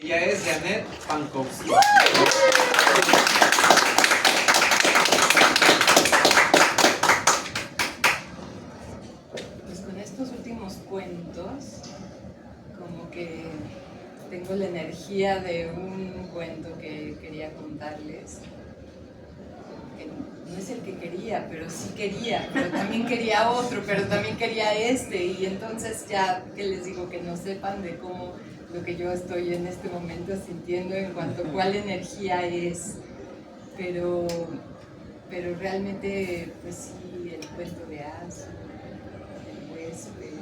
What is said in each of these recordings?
Ella es Janet Pankowski. Pues con estos últimos cuentos, como que tengo la energía de un cuento que quería contarles. Que no es el que quería, pero sí quería, pero también quería otro, pero también quería este. Y entonces ya, que les digo, que no sepan de cómo lo que yo estoy en este momento sintiendo en cuanto a cuál energía es. Pero realmente, pues sí, el cuento de Azu, el huésped.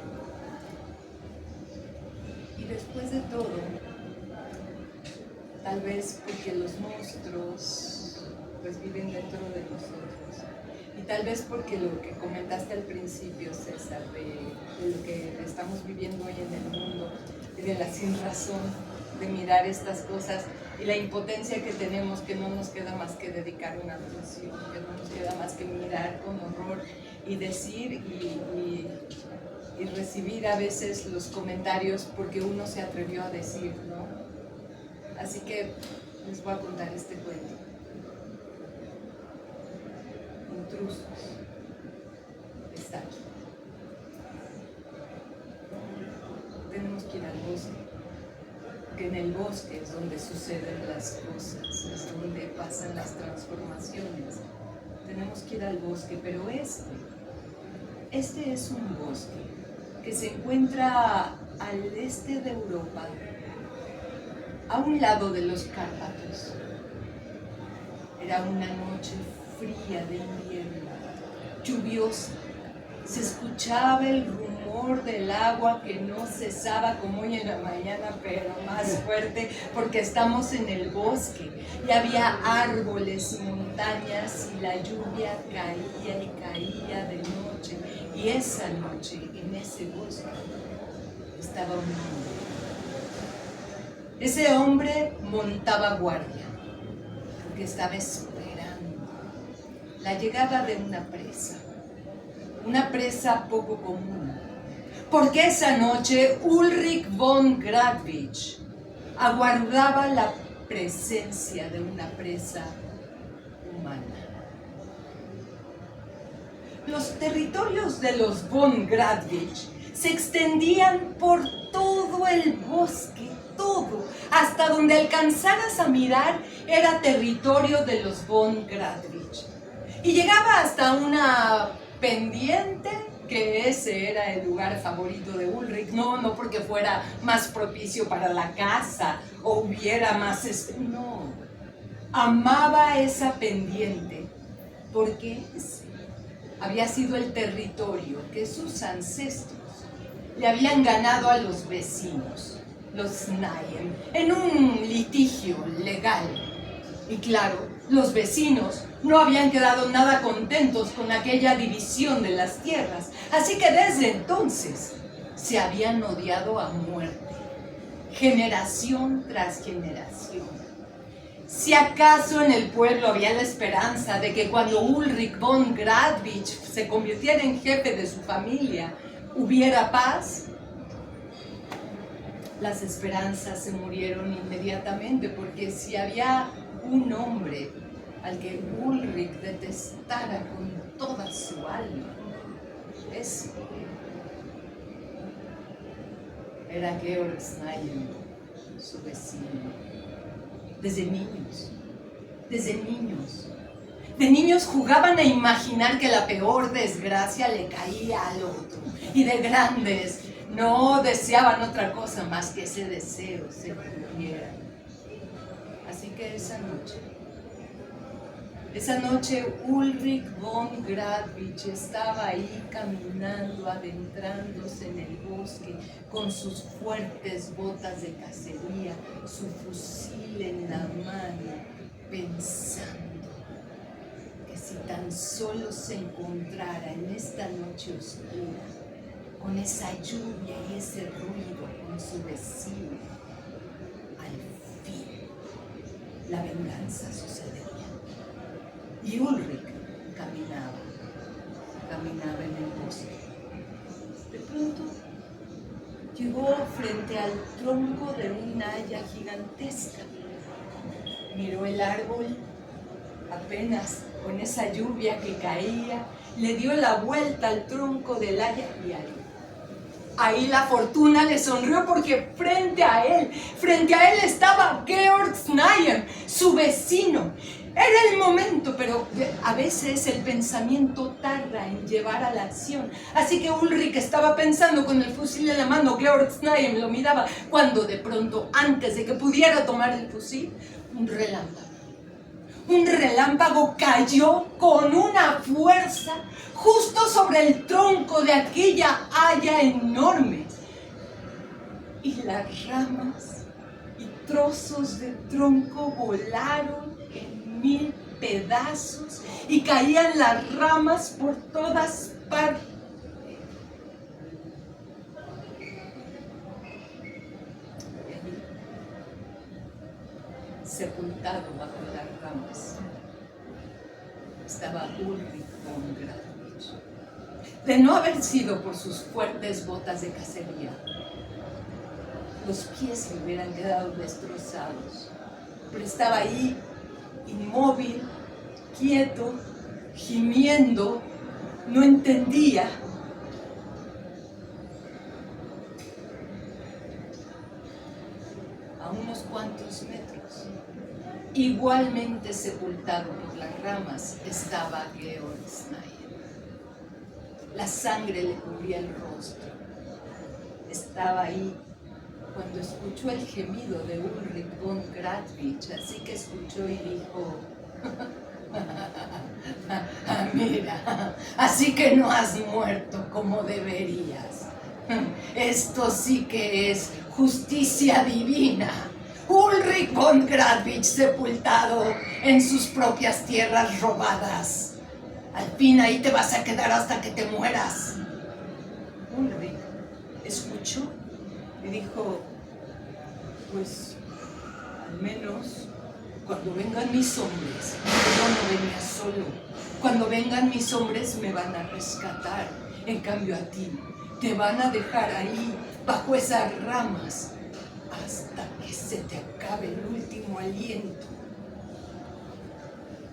Y después de todo, tal vez porque los monstruos pues viven dentro de nosotros. Y tal vez porque lo que comentaste al principio, César, de lo que estamos viviendo hoy en el mundo, y de la sinrazón de mirar estas cosas, y la impotencia que tenemos, que no nos queda más que dedicar una atención, que no nos queda más que mirar con horror y decir y recibir a veces los comentarios porque uno se atrevió a decir, ¿no? Así que les voy a contar este cuento. Intrusos. Está aquí. Tenemos que ir al bosque, porque en el bosque es donde suceden las cosas, es donde pasan las transformaciones. Tenemos que ir al bosque, pero este es un bosque que se encuentra al este de Europa, a un lado de los Cárpatos. Era una noche fría de invierno, lluviosa. Se escuchaba el rumor del agua que no cesaba como hoy en la mañana, pero más fuerte, porque estamos en el bosque y había árboles y montañas y la lluvia caía y caía de noche. Y esa noche, en ese bosque, estaba un hombre. Ese hombre montaba guardia, porque estaba esperando la llegada de una presa poco común, porque esa noche Ulrich von Gradwitch aguardaba la presencia de una presa humana. Los territorios de los von Gradwitch se extendían por todo el bosque, todo, hasta donde alcanzaras a mirar era territorio de los von Gradwitch. Y llegaba hasta una pendiente, que ese era el lugar favorito de Ulrich, no porque fuera más propicio para la caza o hubiera más... No, amaba esa pendiente, porque ese había sido el territorio que sus ancestros le habían ganado a los vecinos, los Nayen, en un litigio legal. Y claro, los vecinos no habían quedado nada contentos con aquella división de las tierras, así que desde entonces se habían odiado a muerte, generación tras generación. Si acaso en el pueblo había la esperanza de que cuando Ulrich von Gradwitch se convirtiera en jefe de su familia, hubiera paz, las esperanzas se murieron inmediatamente, porque si había un hombre al que Ulrich detestara con toda su alma, ese era Georg Snayen, su vecino. Desde niños jugaban a imaginar que la peor desgracia le caía al otro, y de grandes no deseaban otra cosa más que ese deseo se cumpliera. Así que esa noche Ulrich von Gradwitch estaba ahí caminando, adentrándose en el bosque con sus fuertes botas de cacería, su fusil en la mano, pensando que si tan solo se encontrara en esta noche oscura, con esa lluvia y ese ruido con su vecino, al fin la venganza sucedería. Y Ulrich caminaba en el bosque. De pronto Llegó frente al tronco de una haya gigantesca. Miró el árbol, apenas con esa lluvia que caía, le dio la vuelta al tronco del haya y ahí la fortuna le sonrió porque frente a él estaba Georg Znaeym, su vecino. Era el momento, pero a veces el pensamiento tarda en llevar a la acción. Así que Ulrich estaba pensando con el fusil en la mano, Georg Znaeym lo miraba, cuando de pronto, antes de que pudiera tomar el fusil, un relámpago cayó con una fuerza justo sobre el tronco de aquella haya enorme. Y las ramas y trozos de tronco volaron en 1000 pedazos y caían las ramas por todas partes. Sepultado bajo las ramas estaba Ulrich von Gradwitz. De no haber sido por sus fuertes botas de cacería, los pies le hubieran quedado destrozados, pero estaba ahí, inmóvil, quieto, gimiendo, no entendía. A unos cuantos metros, igualmente sepultado por las ramas, estaba Georg Znaeym. La sangre le cubría el rostro. Estaba ahí cuando escuchó el gemido de Ulrich von Gradwitz, así que escuchó y dijo: mira, así que no has muerto como deberías. Esto sí que es justicia divina. Ulrich von Gradwitz sepultado en sus propias tierras robadas. Al fin ahí te vas a quedar hasta que te mueras. Ulrich escuchó y dijo: pues al menos cuando vengan mis hombres, yo no venía solo. Cuando vengan mis hombres me van a rescatar. En cambio a ti te van a dejar ahí bajo esas ramas hasta que se te acabe el último aliento.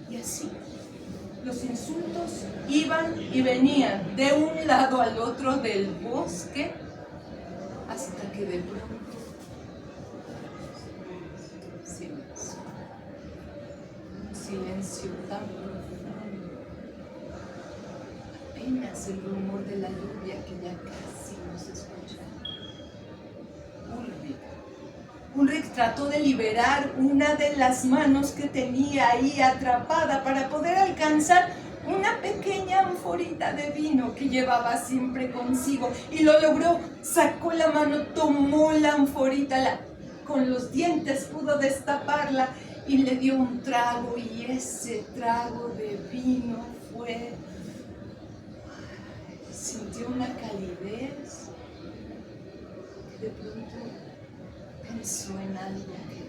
Y así los insultos iban y venían de un lado al otro del bosque hasta que de pronto silencio. Un silencio tan profundo. Apenas el rumor de la lluvia que ya casi no se escucha. Ulrich trató de liberar una de las manos que tenía ahí atrapada para poder alcanzar una pequeña anforita de vino que llevaba siempre consigo, y lo logró. Sacó la mano, tomó la anforita, con los dientes pudo destaparla y le dio un trago, y ese trago de vino fue... Sintió una calidez que de pronto pensó en algo que,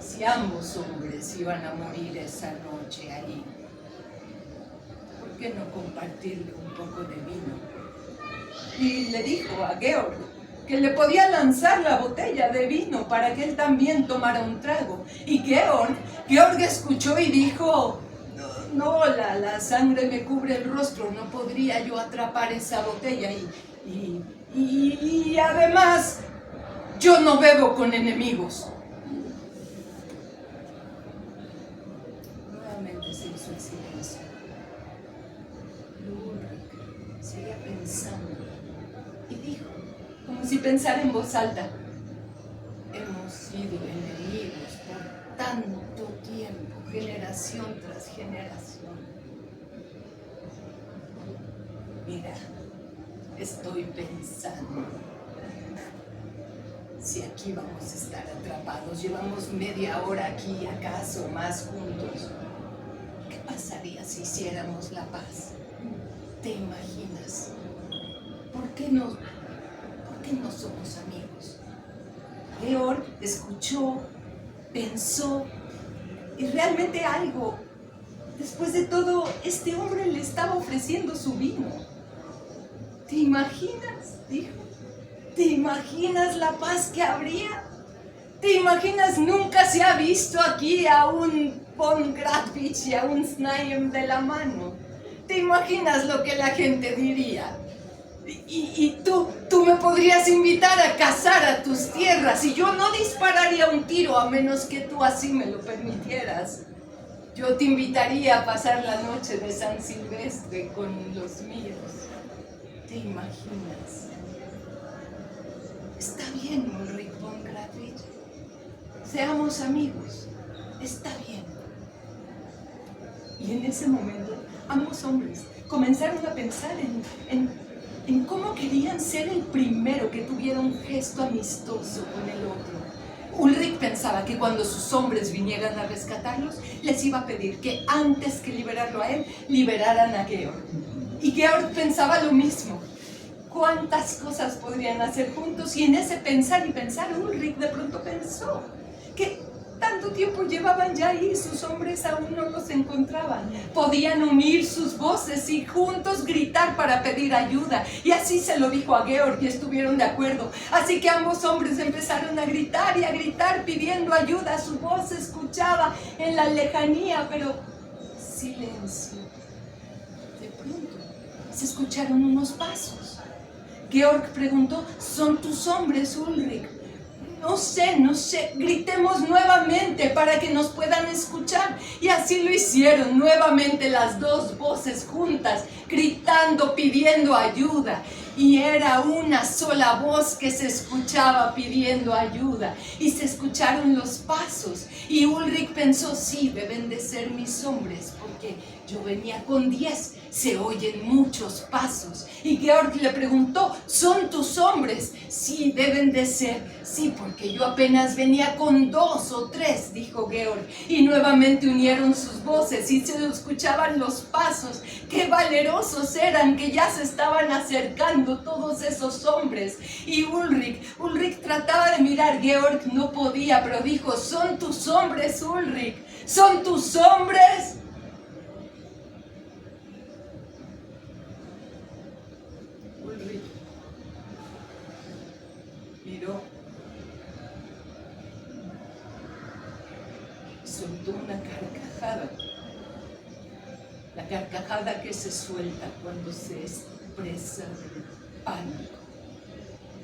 si ambos hombres iban a morir esa noche ahí, ¿por qué no compartirle un poco de vino? Y le dijo a Georg que le podía lanzar la botella de vino para que él también tomara un trago. Y Georg escuchó y dijo: no, la sangre me cubre el rostro, no podría yo atrapar esa botella, y además yo no bebo con enemigos. Nuevamente se hizo el silencio. Ulrich seguía pensando y dijo, como si pensara en voz alta: hemos sido enemigos por tanto tiempo, generación tras generación. Mira, estoy pensando, si aquí vamos a estar atrapados, llevamos media hora aquí, acaso más juntos, ¿qué pasaría si hiciéramos la paz? ¿Te imaginas? ¿Por qué no somos amigos? Georg escuchó, pensó, y realmente algo. Después de todo, este hombre le estaba ofreciendo su vino. ¿Te imaginas? Dijo. ¿Te imaginas la paz que habría? ¿Te imaginas? Nunca se ha visto aquí a un von Gradwitch y a un Snaim de la mano. ¿Te imaginas lo que la gente diría? Y tú me podrías invitar a cazar a tus tierras y yo no dispararía un tiro a menos que tú así me lo permitieras. Yo te invitaría a pasar la noche de San Silvestre con los míos. ¿Te imaginas? Está bien, Ulrich von Gradwitch. Seamos amigos. Está bien. Y en ese momento, ambos hombres comenzaron a pensar en cómo querían ser el primero que tuviera un gesto amistoso con el otro. Ulrich pensaba que cuando sus hombres vinieran a rescatarlos, les iba a pedir que antes que liberarlo a él, liberaran a Georg. Y Georg pensaba lo mismo. ¿Cuántas cosas podrían hacer juntos? Y en ese pensar y pensar, Ulrich de pronto pensó que tanto tiempo llevaban ya ahí, sus hombres aún no los encontraban. Podían unir sus voces y juntos gritar para pedir ayuda. Y así se lo dijo a Georg y estuvieron de acuerdo. Así que ambos hombres empezaron a gritar y a gritar pidiendo ayuda. Su voz se escuchaba en la lejanía, pero silencio. De pronto se escucharon unos pasos. Georg preguntó: ¿son tus hombres, Ulrich? No sé, gritemos nuevamente para que nos puedan escuchar. Y así lo hicieron, nuevamente las dos voces juntas, gritando, pidiendo ayuda. Y era una sola voz que se escuchaba pidiendo ayuda. Y se escucharon los pasos. Y Ulrich pensó: sí, deben de ser mis hombres, porque yo venía con 10. Se oyen muchos pasos. Y Georg le preguntó: ¿son tus hombres? Sí, deben de ser. Sí, porque yo apenas venía con 2 o 3, dijo Georg. Y nuevamente unieron sus voces y se escuchaban los pasos. ¡Qué valerosos eran! Que ya se estaban acercando todos esos hombres. Y Ulrich trataba de mirar. Georg no podía, pero dijo: ¿son tus hombres, Ulrich? ¿Son tus hombres? Miró, soltó una carcajada, la carcajada que se suelta cuando se expresa el pánico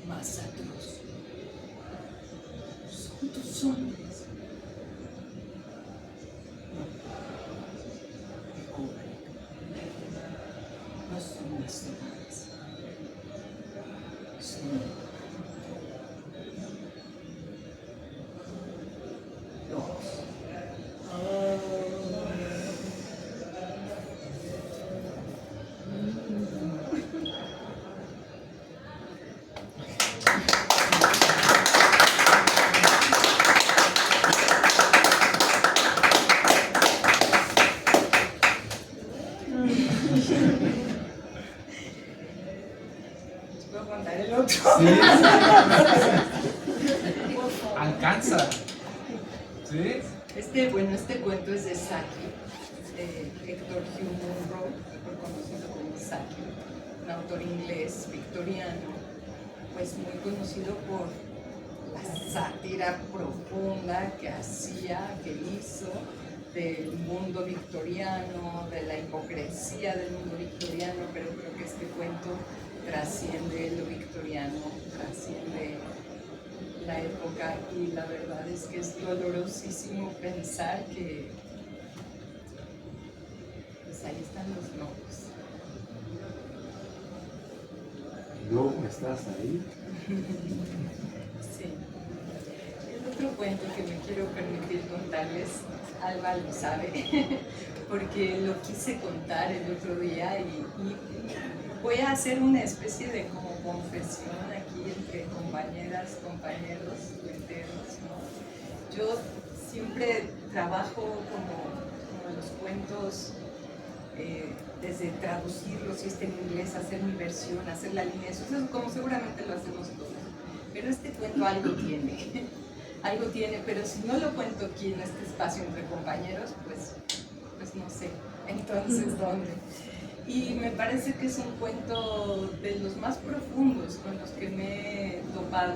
más atroz. Son tus hombres. No son mis hombres. Son Sí. Alcanza. ¿Sí? Este cuento es de Saki, de Hector Hugh Munro, mejor conocido como Saki, un autor inglés victoriano, pues muy conocido por la sátira profunda que hizo del mundo victoriano, de la hipocresía del mundo victoriano, pero creo que este cuento trasciende lo victoriano, trasciende la época, y la verdad es que es dolorosísimo pensar que pues ahí están los lobos. ¿No estás ahí? Sí. El otro cuento que me quiero permitir contarles, Alba lo sabe, porque lo quise contar el otro día y voy a hacer una especie de como confesión aquí entre compañeras, compañeros, cuenteros, ¿no? Yo siempre trabajo como los cuentos, desde traducirlos, si está en inglés, hacer mi versión, hacer la línea, eso es como seguramente lo hacemos todos. Pero este cuento algo tiene, pero si no lo cuento aquí en este espacio entre compañeros, pues no sé, entonces ¿dónde? Y me parece que es un cuento de los más profundos con los que me he topado.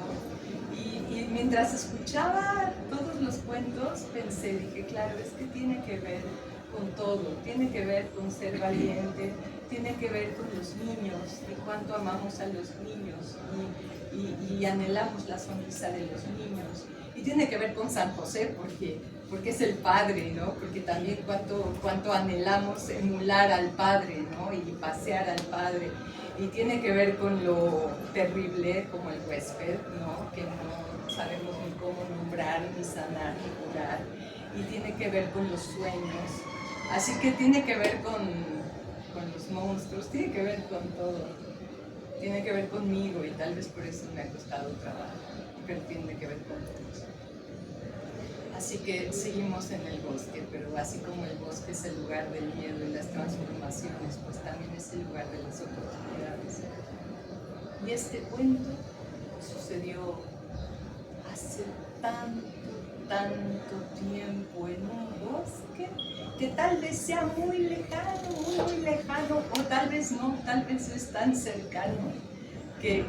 Y mientras escuchaba todos los cuentos, dije, claro, es que tiene que ver con todo, tiene que ver con ser valiente, tiene que ver con los niños y cuánto amamos a los niños y anhelamos la sonrisa de los niños. Y tiene que ver con San José porque es el padre, ¿no? Porque también cuánto anhelamos emular al padre, ¿no? Y pasear al padre. Y tiene que ver con lo terrible como el huésped, ¿no? Que no sabemos ni cómo nombrar, ni sanar, ni curar. Y tiene que ver con los sueños. Así que tiene que ver con los monstruos, tiene que ver con todo. Tiene que ver conmigo y tal vez por eso me ha costado trabajo, pero tiene que ver con todos. Así que seguimos en el bosque, pero así como el bosque es el lugar del miedo y las transformaciones, pues también es el lugar de las oportunidades. Y este cuento sucedió hace tanto tiempo en un bosque que tal vez sea muy lejano, o tal vez no, tal vez es tan cercano que...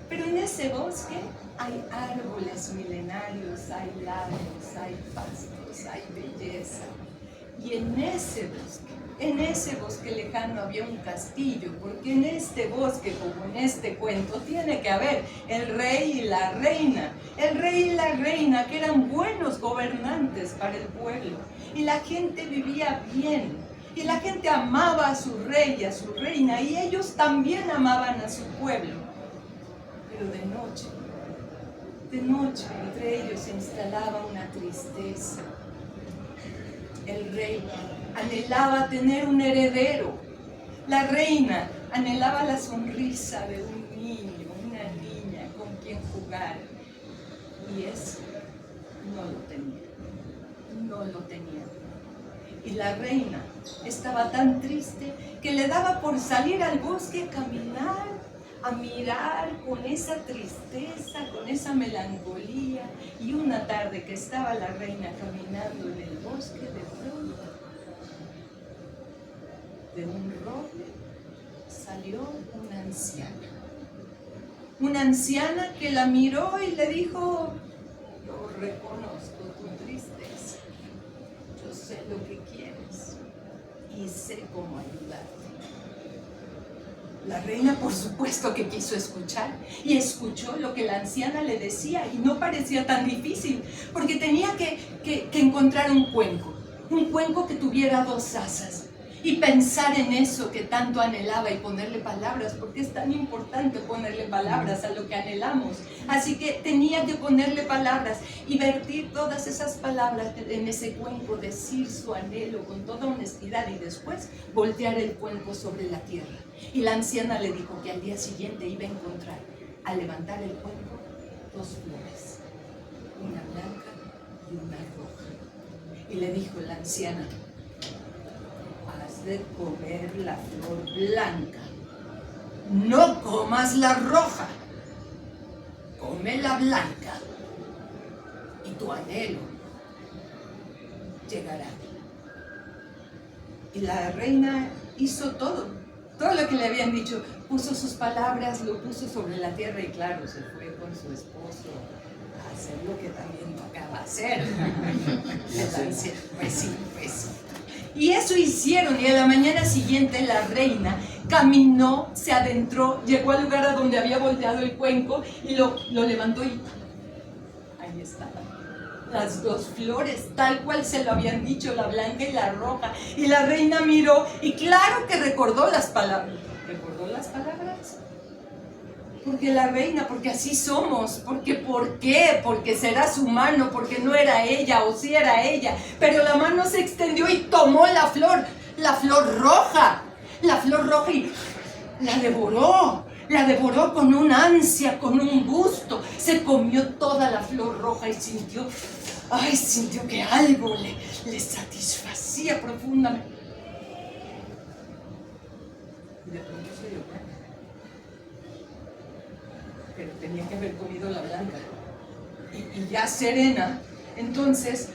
Pero en ese bosque hay árboles milenarios, hay lagos, hay pastos, hay belleza. Y en ese bosque lejano había un castillo, porque en este bosque, como en este cuento, tiene que haber el rey y la reina. El rey y la reina que eran buenos gobernantes para el pueblo. Y la gente vivía bien. Y la gente amaba a su rey y a su reina. Y ellos también amaban a su pueblo. Pero de noche, entre ellos se instalaba una tristeza. El rey anhelaba tener un heredero. La reina anhelaba la sonrisa de un niño, una niña con quien jugar. Y eso no lo tenía. Y la reina estaba tan triste que le daba por salir al bosque a caminar, a mirar con esa tristeza, con esa melancolía. Y una tarde que estaba la reina caminando en el bosque, de pronto, de un roble salió una anciana. Una anciana que la miró y le dijo: yo reconozco tu tristeza, yo sé lo que quieres y sé cómo ayudarte. La reina, por supuesto que quiso escuchar, y escuchó lo que la anciana le decía, y no parecía tan difícil, porque tenía que encontrar un cuenco que tuviera 2 asas, y pensar en eso que tanto anhelaba y ponerle palabras, porque es tan importante ponerle palabras a lo que anhelamos. Así que tenía que ponerle palabras y vertir todas esas palabras en ese cuenco, decir su anhelo con toda honestidad y después voltear el cuenco sobre la tierra. Y la anciana le dijo que al día siguiente iba a encontrar, al levantar el cuenco, 2 flores, una blanca y una roja. Y le dijo la anciana: has de comer la flor blanca, no comas la roja, come la blanca y tu anhelo llegará. Y la reina hizo todo lo que le habían dicho, puso sus palabras, lo puso sobre la tierra y claro, se fue con su esposo a hacer lo que también tocaba hacer. Pues sí. Y eso hicieron, y a la mañana siguiente la reina caminó, se adentró, llegó al lugar a donde había volteado el cuenco y lo levantó y ahí estaban las 2 flores, tal cual se lo habían dicho, la blanca y la roja. Y la reina miró y claro que recordó las palabras. ¿Recordó las palabras? Porque la reina, porque así somos, porque ¿por qué? Porque será su mano, porque no era ella o sí era ella, pero la mano se extendió y tomó la flor roja y la devoró con un ansia, con un gusto, se comió toda la flor roja y sintió que algo le satisfacía profundamente. Y de pronto se dio cuenta. Pero tenía que haber comido la blanca. Y ya serena, entonces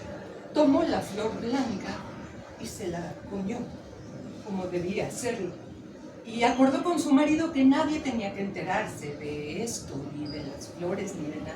tomó la flor blanca y se la comió. como debía hacerlo. Y acordó con su marido que nadie tenía que enterarse de esto, ni de las flores, ni de nada.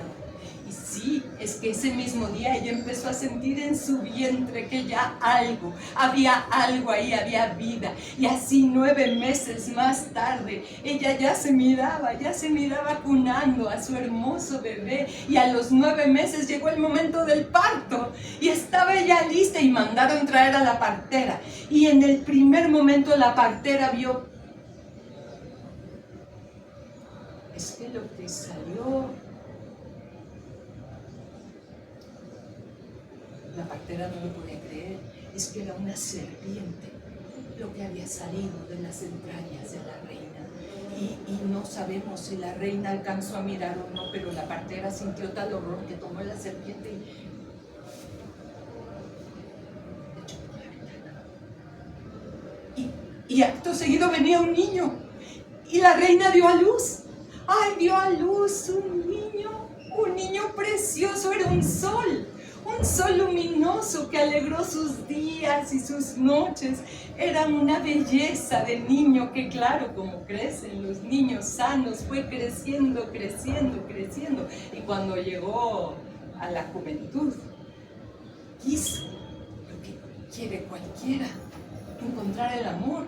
Y sí, es que ese mismo día ella empezó a sentir en su vientre que ya había algo ahí, había vida. Y así 9 meses más tarde, ella ya se miraba cunando a su hermoso bebé. Y a los 9 meses llegó el momento del parto. Y estaba ella lista y mandaron traer a la partera. Y en el primer momento la partera vio, es que lo que salió... La partera no lo podía creer, es que era una serpiente lo que había salido de las entrañas de la reina. Y no sabemos si la reina alcanzó a mirar o no, pero la partera sintió tal horror que tomó la serpiente y echó por la ventana. Y acto seguido venía un niño, y la reina dio a luz. ¡Ay, dio a luz un niño precioso! Era un sol luminoso que alegró sus días y sus noches. Era una belleza de niño que, claro, como crecen los niños sanos, fue creciendo. Y cuando llegó a la juventud, quiso lo que quiere cualquiera: encontrar el amor,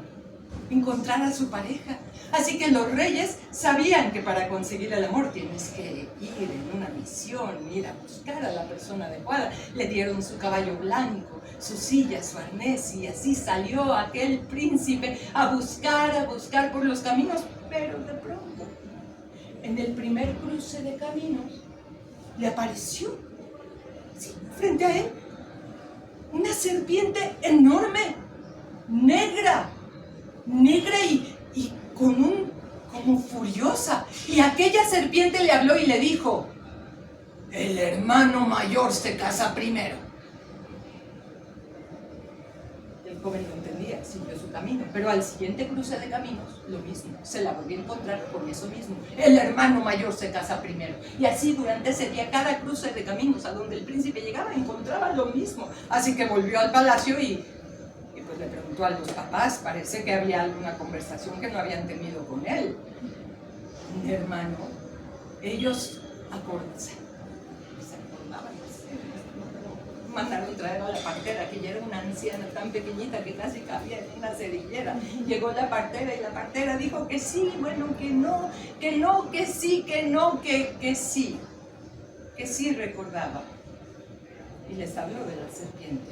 encontrar a su pareja. Así que los reyes sabían que para conseguir el amor tienes que ir en una misión, ir a buscar a la persona adecuada. Le dieron su caballo blanco, su silla, su arnés, y así salió aquel príncipe a buscar por los caminos. Pero de pronto, en el primer cruce de caminos, le apareció, sí, frente a él, una serpiente enorme, negra y como furiosa. Y aquella serpiente le habló y le dijo: el hermano mayor se casa primero. El joven no entendía, siguió su camino, pero al siguiente cruce de caminos, lo mismo, se la volvió a encontrar con eso mismo: el hermano mayor se casa primero. Y así durante ese día, cada cruce de caminos a donde el príncipe llegaba, encontraba lo mismo. Así que volvió al palacio y pues le preguntó a los papás. Parece que había alguna conversación que no habían tenido con él. Mi hermano, ellos se acordaban, mandaron traer a la partera, que ya era una anciana tan pequeñita que casi cabía en una cerillera. Llegó la partera y la partera dijo que sí, bueno, que no, que sí, que sí recordaba. Y les habló de la serpiente.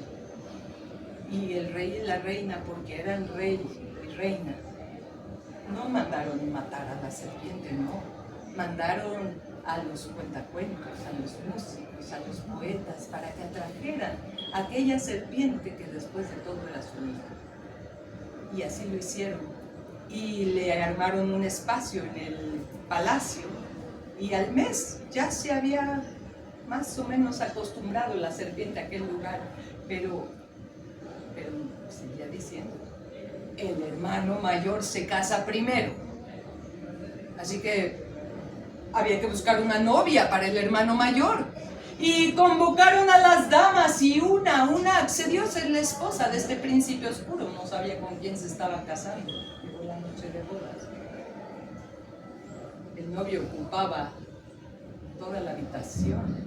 Y el rey y la reina, porque eran rey y reina, no mandaron matar a la serpiente, no. Mandaron a los cuentacuentos, a los músicos, a los poetas, para que atrajeran a aquella serpiente que después de todo era su hija. Y así lo hicieron. Y le armaron un espacio en el palacio, y al mes ya se había más o menos acostumbrado la serpiente a aquel lugar, pero seguía diciendo: el hermano mayor se casa primero. Así que había que buscar una novia para el hermano mayor. Y convocaron a las damas, y una accedió a ser la esposa de este príncipe oscuro. No sabía con quién se estaba casando. Llegó la noche de bodas. El novio ocupaba toda la habitación,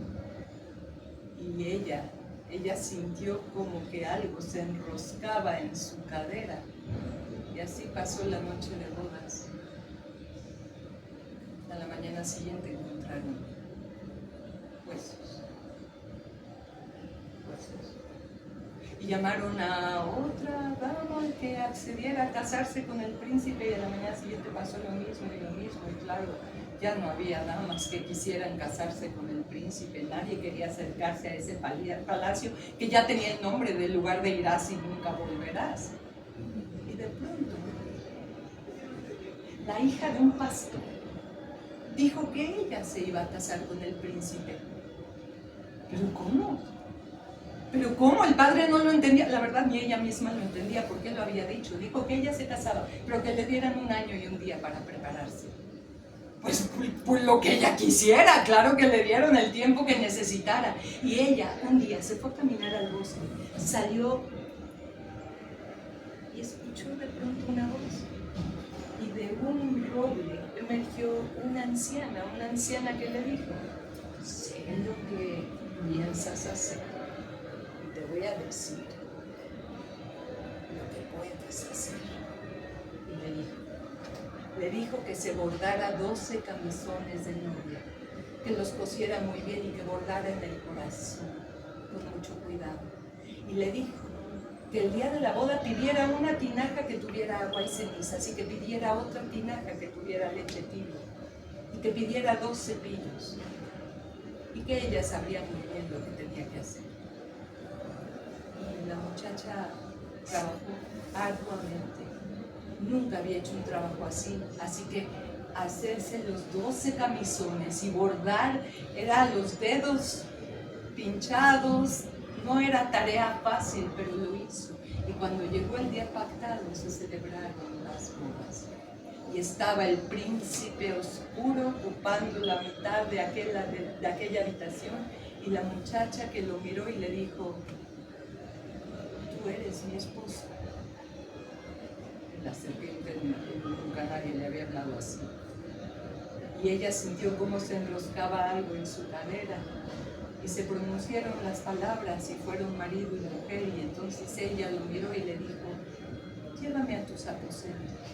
y ella sintió como que algo se enroscaba en su cadera, y así pasó la noche de bodas. A la mañana siguiente encontraron huesos. Y llamaron a otra dama que accediera a casarse con el príncipe, y a la mañana siguiente pasó lo mismo, y claro, ya no había damas que quisieran casarse con el príncipe. Nadie quería acercarse a ese palacio que ya tenía el nombre del lugar de irás y nunca volverás. Y de pronto, la hija de un pastor dijo que ella se iba a casar con el príncipe. ¿Pero cómo? ¿Pero cómo? El padre no lo entendía. La verdad, ni ella misma lo entendía porque lo había dicho. Dijo que ella se casaba, pero que le dieran 1 año y 1 día para prepararse. Pues lo que ella quisiera, claro que le dieron el tiempo que necesitara. Y ella un día se fue a caminar al bosque, salió y escuchó de pronto una voz. Y de un roble emergió una anciana que le dijo: sé lo que piensas hacer y te voy a decir lo que puedes hacer. Y le dijo que se bordara 12 camisones de novia, que los cosiera muy bien y que bordara en el corazón con mucho cuidado. Y le dijo que el día de la boda pidiera una tinaja que tuviera agua y cenizas, y que pidiera otra tinaja que tuviera leche tibia, y que pidiera 2 cepillos, y que ella sabría muy bien lo que tenía que hacer. Y la muchacha trabajó arduamente, nunca había hecho un trabajo así, así que hacerse los 12 camisones y bordar era los dedos pinchados. No era tarea fácil, pero lo hizo. Y cuando llegó el día pactado, se celebraron las bodas. Y estaba el príncipe oscuro ocupando la mitad de aquella habitación, y la muchacha que lo miró y le dijo: tú eres mi esposa. La serpiente nunca nadie le había hablado así. Y ella sintió cómo se enroscaba algo en su cadera. Y se pronunciaron las palabras y fueron marido y mujer, y entonces ella lo miró y le dijo: llévame a tus aposentos.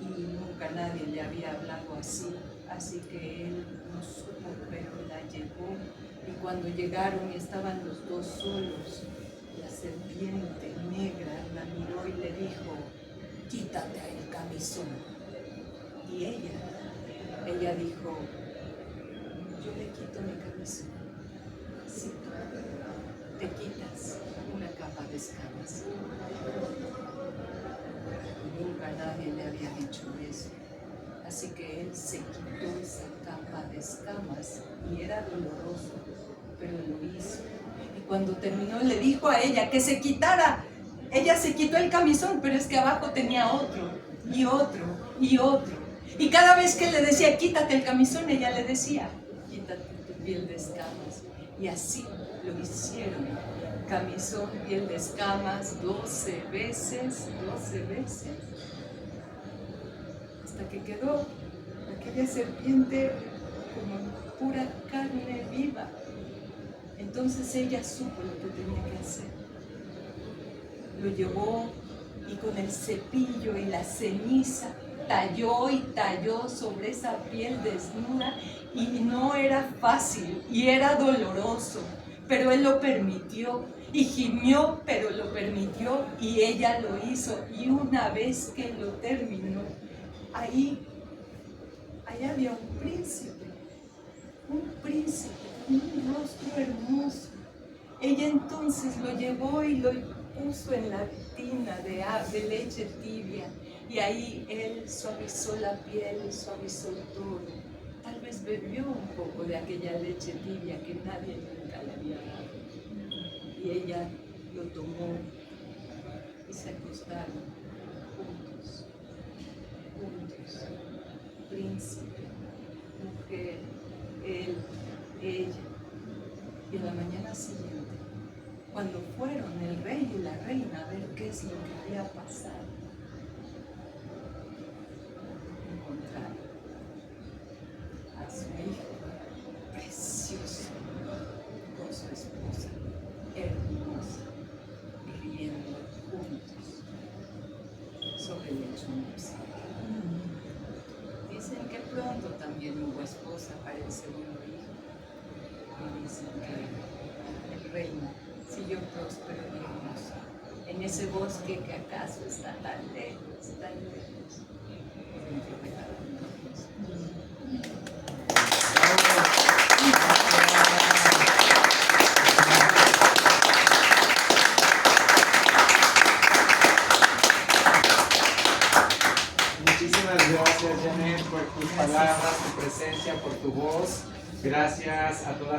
Y nunca nadie le había hablado así, así que él no supo, pero la llevó. Y cuando llegaron y estaban los dos solos, la serpiente negra la miró y le dijo: quítate el camisón. Y ella dijo: yo le quito mi camisón si tú te quitas una capa de escamas. Nunca nadie le había dicho eso, así que él se quitó esa capa de escamas y era doloroso, pero lo hizo. Y cuando terminó le dijo a ella que se quitara. Ella se quitó el camisón, pero es que abajo tenía otro y otro y otro. Y cada vez que le decía: quítate el camisón, ella le decía: quítate tu piel de escamas. Y así lo hicieron. Camisón, piel de escamas, 12 veces, hasta que quedó aquella serpiente como pura carne viva. Entonces ella supo lo que tenía que hacer. Lo llevó y con el cepillo y la ceniza talló y talló sobre esa piel desnuda, y no era fácil y era doloroso, pero él lo permitió, y gimió, pero lo permitió, y ella lo hizo. Y una vez que lo terminó, ahí había un príncipe, un rostro hermoso. Ella entonces lo llevó y lo puso en la tina de leche tibia, y ahí él suavizó la piel y suavizó todo. Tal vez bebió un poco de aquella leche tibia que nadie nunca le había dado, y ella lo tomó y se acostaron juntos, príncipe, mujer, él, ella. Y a la mañana siguiente, cuando fueron el rey y la reina a ver qué es lo que había pasado, encontraron a su hijo precioso con su esposa hermosa, riendo juntos sobre el lecho nupcial. Dicen que pronto también hubo esposa para el segundo hijo, y dicen que el reino siguió próspero y hermoso en ese bosque que acaso está tan lejos dentro de cada uno de nosotros. Muchísimas gracias, Janet, por tus palabras, tu presencia, por tu voz. Gracias a todas.